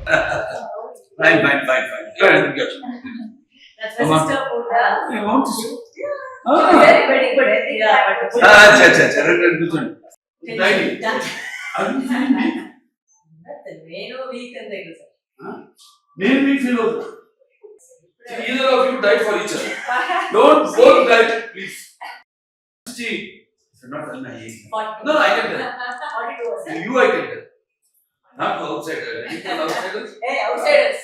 Fine, fine, fine, fine. Go ahead, get you. That's my sister food. I want to see. Very good. I think अच्छा, కూర్చోండి. Right. Are you feeling weak? నేను week అంతే కదా sir. నేను weak feel అవుతున్నా. Either of you died for each other. Don't both die, please. See, it's not an age. No, I can tell. 42 sir. You I can tell. Not outsider. Anything outsiders? Hey, outsiders.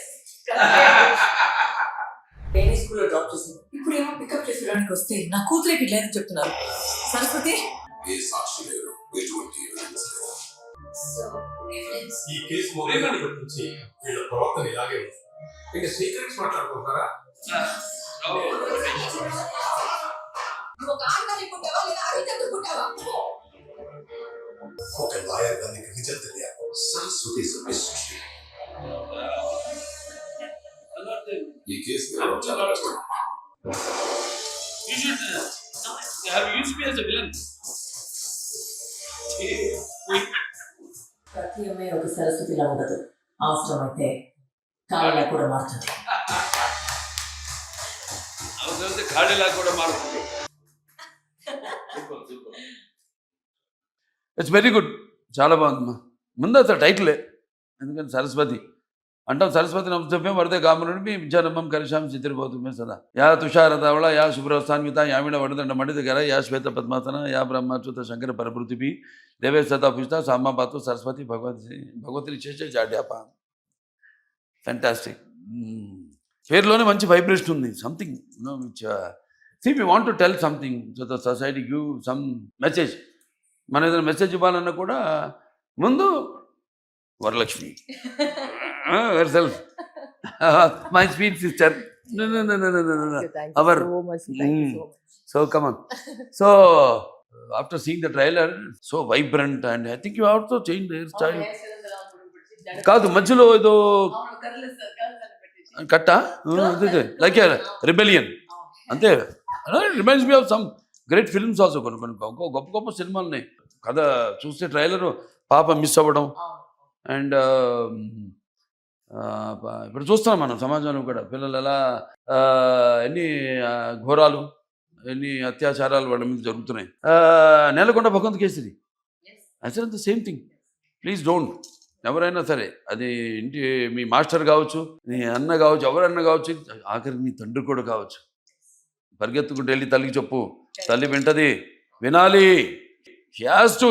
నేను స్కూల్లో drop చేశాను. ఇప్పుడు ఏమో pickup చేసేయడానికి వస్తే నా కూతురికి లేదని చెప్తున్నారు. సరస్వతి ఏ సాక్షి లేరు, ఎటువంటి ఎవిడెన్స్ లేదు. సో ఎవిడెన్స్ ఈ కేసు మొదలైన గురించి వీళ్ళ ప్రవర్తన ఇలాగే ఉంది. ఇంకా సీక్రెట్స్ మాట్లాడుకుంటారా? నువ్వు ఒక ఆడదాన్ని పుట్టావా లేదా అరిచంద్ర పుట్టావా? ఒక లాయర్ గా నీకు నిజం తెలియాలి. Saraswati is mystery. ఈ కేసు గెలవడం చాలా కష్టం. You should have used me as a villain. ప్రతి అమ్మాయి ఒక సరస్వతిలా ఉండదు. అవసరమైతే కాళ్ళ కూడా మారుతుంది. అవసరమైతే కాళ్ళలా కూడా మారుతుంది. It's very good. చాలా బాగుందమ్మా. ముందు అసలు టైటిలే, ఎందుకంటే సరస్వతి అంటాం. సరస్వతి నమస్తభ్యం వరదే గామరుణి విద్యారంభం కరిషాం చిత్రబోధమే సదా. యా తుషారతావళ యా శుభ్రస్థాన్విత యామిడ వడదండ మడిదగర యా శ్వేత పద్మాసన యా బ్రహ్మచ్యుత శంకర పరపృథివి దేవే సతా పూజిత సామాపాతు సరస్వతి భగవతి చేసే జాడ్యాప. ఫ్యాంటాస్టిక్. పేరులోనే మంచి వైబ్రేషన్ ఉంది. Something which see we want to tell something to the society, give some message. మనం ఏదైనా మెసేజ్ ఇవ్వాలన్నా కూడా ముందు Varalakshmi herself, my sweet sister. No. Our so much. Thank you so much. So come on. So after seeing the trailer, so vibrant, and I think you have to change the hairstyle. కాదు మధ్యలో ఏదో కట్ట like rebellion అంతే. Reminds me of some great films also. కొన్ని గొప్ప గొప్ప సినిమాలు ఉన్నాయి. కథ చూస్తే ట్రైలర్ పాప మిస్ అవ్వడం, అండ్ ఇప్పుడు చూస్తున్నాం మనం సమాజంలో కూడా పిల్లలు ఎలా ఎన్ని ఘోరాలు, ఎన్ని అత్యాచారాలు వాళ్ళ మీద జరుగుతున్నాయి. నేలకొండ భగవంత్ కేసరి అసలు అంత సేమ్ థింగ్. Please don't. ఎవరైనా సరే, అది ఇంటి మీ మాస్టర్ కావచ్చు, నీ అన్న కావచ్చు, ఎవరన్నా కావచ్చు, ఆఖరికి మీ తండ్రి కూడా కావచ్చు, పరిగెత్తుకుంటూ వెళ్ళి తల్లికి చెప్పు. తల్లి వింటది, వినాలి. She has to,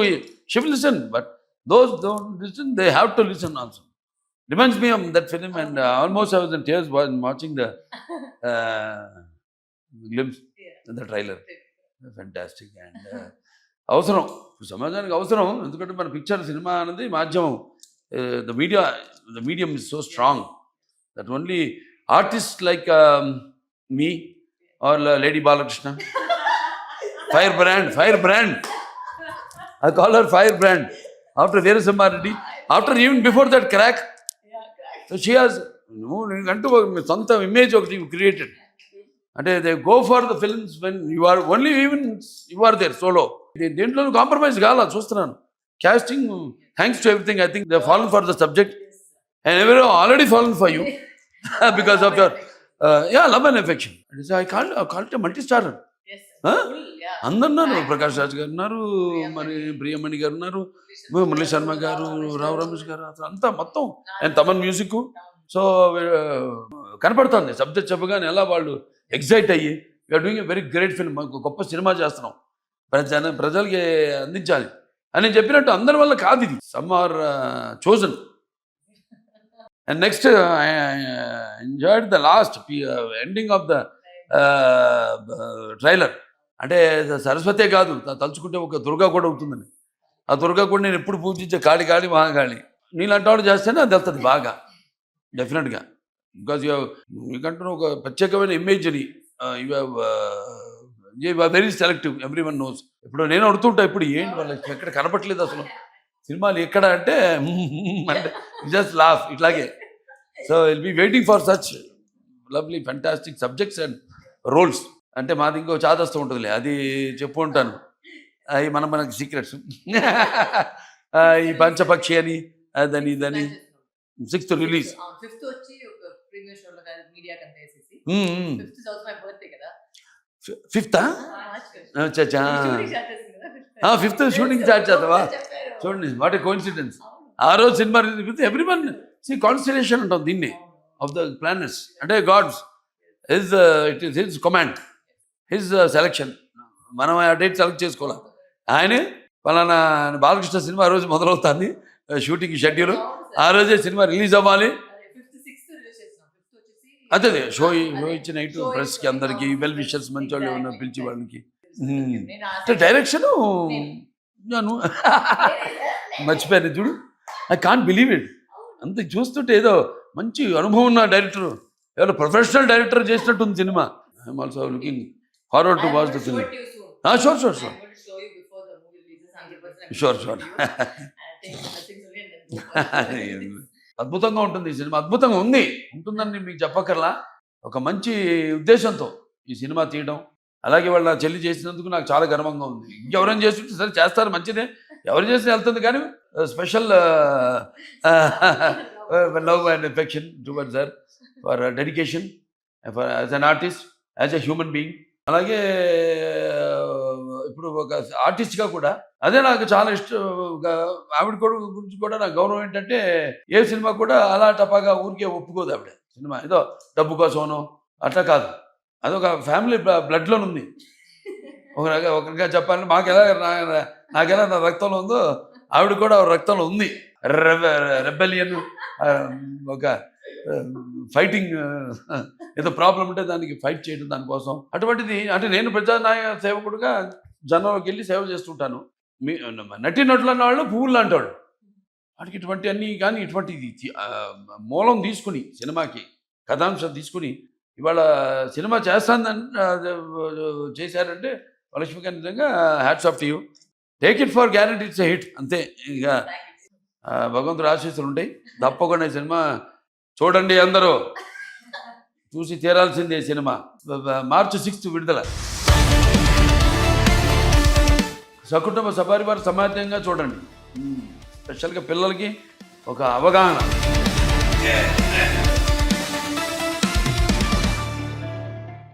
she will listen, but those don't listen, they have to listen also. Reminds me of that film, and almost I was in tears while watching the glimpse in the trailer. Fantastic. And అవసరం, సమాజానికి అవసరం. ఎందుకంటే మన picture cinema అనేది మాధ్యమం. The medium is so strong that only artists like me or Lady Balakrishna, firebrand. I call her firebrand. After Veerasamma Reddy, after even before that crack, so she has అంటూ సొంత image ఒకటి created. అంటే they go for the films when you are only, even you are there solo. దేంట్లో compromise కావాలా చూస్తున్నాను. casting, thanks to everything, I think they have fallen for the subject, and everyone already fallen for you because of your love and affection. I call it a multi-starrer. అందరు ఉన్నారు. ప్రకాష్ రాజ్ గారు ఉన్నారు, మరి ప్రియమణి గారు ఉన్నారు, మురళీ శర్మ గారు, రావు రమేష్ గారు, అసలు అంతా మొత్తం. And Thaman music. సో కనపడుతుంది సబ్జెక్ట్ చెప్పగానే ఎలా వాళ్ళు ఎక్సైట్ అయ్యి, we are doing a very great film, గొప్ప సినిమా చేస్తున్నాం, ప్రజలకి అందించాలి అని చెప్పినట్టు. అందరి వల్ల కాదు ఇది. Some are chosen. And next I enjoyed the last ending of the trailer. అంటే సరస్వతే కాదు, తలుచుకుంటే ఒక దుర్గా కూడా అవుతుందని. ఆ దుర్గా కూడా నేను ఎప్పుడు పూజించే కాళి మహాకాళి. నీలాంటి వాడు చేస్తేనే అది వెళ్తుంది బాగా, డెఫినెట్గా. బికాజ్ మీకంటూ ఒక ప్రత్యేకమైన ఇమేజ్ని you have very selective. Every one knows. ఇప్పుడు నేను అడుగుతుంటా, ఇప్పుడు ఏంటి వాళ్ళకి ఎక్కడ కనపట్లేదు అసలు సినిమాలు ఎక్కడ అంటే జస్ట్ లాఫ్ ఇట్లాగే. So will be waiting for such lovely fantastic subjects and roles. అంటే మాది ఇంకో చాదస్తూ ఉంటుందిలే, అది చెప్పు ఉంటాను. అవి మనకి సీక్రెట్స్. ఈ పంచపక్షి అని అదని ఇదని 6th రిలీజ్. 5th వచ్చి ఒక ప్రీమియర్ షోలో మీడియా కంటే వేసేసి 5th 5th is also my birthday కదా. 5th మార్చ్ కదా. అచ్చా షూటింగ్ స్టార్ట్ చేసింది కదా. 5th shooting start చేద్దావా? చెప్పారు. చూడండి వాట్ ఏ కోఇన్సిడెన్స్. అవును. ఆ రోజు cinema release with everyone constellation ఉంటుంది దీన్ని ఆఫ్ ద ప్లానెట్స్, అంటే gods his it is his command, his selection. మనం ఆ డేట్ సెలెక్ట్ చేసుకోవాలి. ఆయనే పలానా బాలకృష్ణ సినిమా ఆ రోజు మొదలవుతుంది షూటింగ్ షెడ్యూల్, ఆ రోజే సినిమా రిలీజ్ అవ్వాలి. అదే 5th 6th రిలీజ్ చేస్తున్నాం. 5th వచ్చేసి అదే షో ఇచ్చి నైట్ ప్రెస్కి అందరికి వెల్ విషర్స్ మంచి వాళ్ళు ఏమన్నా పిలిచి వాళ్ళకి నేను అంటే డైరెక్షన్ నేను మర్చిపోయాను చూడు. I can't believe it. అంత చూస్తుంటే ఏదో మంచి అనుభవం ఉన్న డైరెక్టర్, ఎవరో ప్రొఫెషనల్ డైరెక్టర్ చేసినట్టుంది సినిమా. I'm also looking forward to watch the film. Sure sure sure sure sure. అద్భుతంగా ఉంటుంది ఈ సినిమా, అద్భుతంగా ఉంటుందని మీకు చెప్పక్కర్లా. ఒక మంచి ఉద్దేశంతో ఈ సినిమా తీయడం, అలాగే వాళ్ళ చెల్లి చేసినందుకు నాకు చాలా గర్వంగా ఉంది. ఇంకెవరైనా చేస్తుంటే సరే చేస్తారు, మంచిదే, ఎవరు చేసినా వెళ్తుంది. కానీ special love and affection towards her for dedication for as an artist, as a human being. అలాగే ఇప్పుడు ఒక ఆర్టిస్ట్గా కూడా అదే నాకు చాలా ఇష్టం. ఆవిడ గురించి కూడా నాకు గౌరవం ఏంటంటే ఏ సినిమా కూడా అలా టపాగా ఊరికే ఒప్పుకోదు ఆవిడ. సినిమా ఏదో డబ్బు కోసమనో అట్లా కాదు, అదొక ఫ్యామిలీ బ్లడ్లో ఉంది. ఒకరిగా చెప్పాలంటే నాకెలా నా రక్తంలో ఉందో ఆవిడ కూడా రక్తంలో ఉంది. రెబెలియన్, ఒక ఫైటింగ్, ఏదో ప్రాబ్లం ఉంటే దానికి ఫైట్ చేయడం దానికోసం. అటువంటిది అంటే నేను ప్రజానాయక సేవకుడుగా జనంలోకి వెళ్ళి సేవ చేస్తుంటాను. నటులు అన్న వాళ్ళు పువ్వులు లాంటి వాళ్ళు. వాటికి ఇటువంటి అన్నీ కానీ ఇటువంటిది మూలం తీసుకుని సినిమాకి కథాంశం తీసుకుని ఇవాళ సినిమా చేశారంటే లక్ష్మి గారి నిజంగా hats off to you. Take it for guarantee it's a hit అంతే. ఇక భగవంతుడు ఆశీస్సులు ఉంటాయి. తప్పకుండా ఈ సినిమా చూడండి, అందరూ చూసి తీరాల్సిందే. సినిమా మార్చి 6th విడుదల. సకుటుంబ సపరివార సమాజంగా చూడండి. స్పెషల్గా పిల్లలకి ఒక అవగాహన.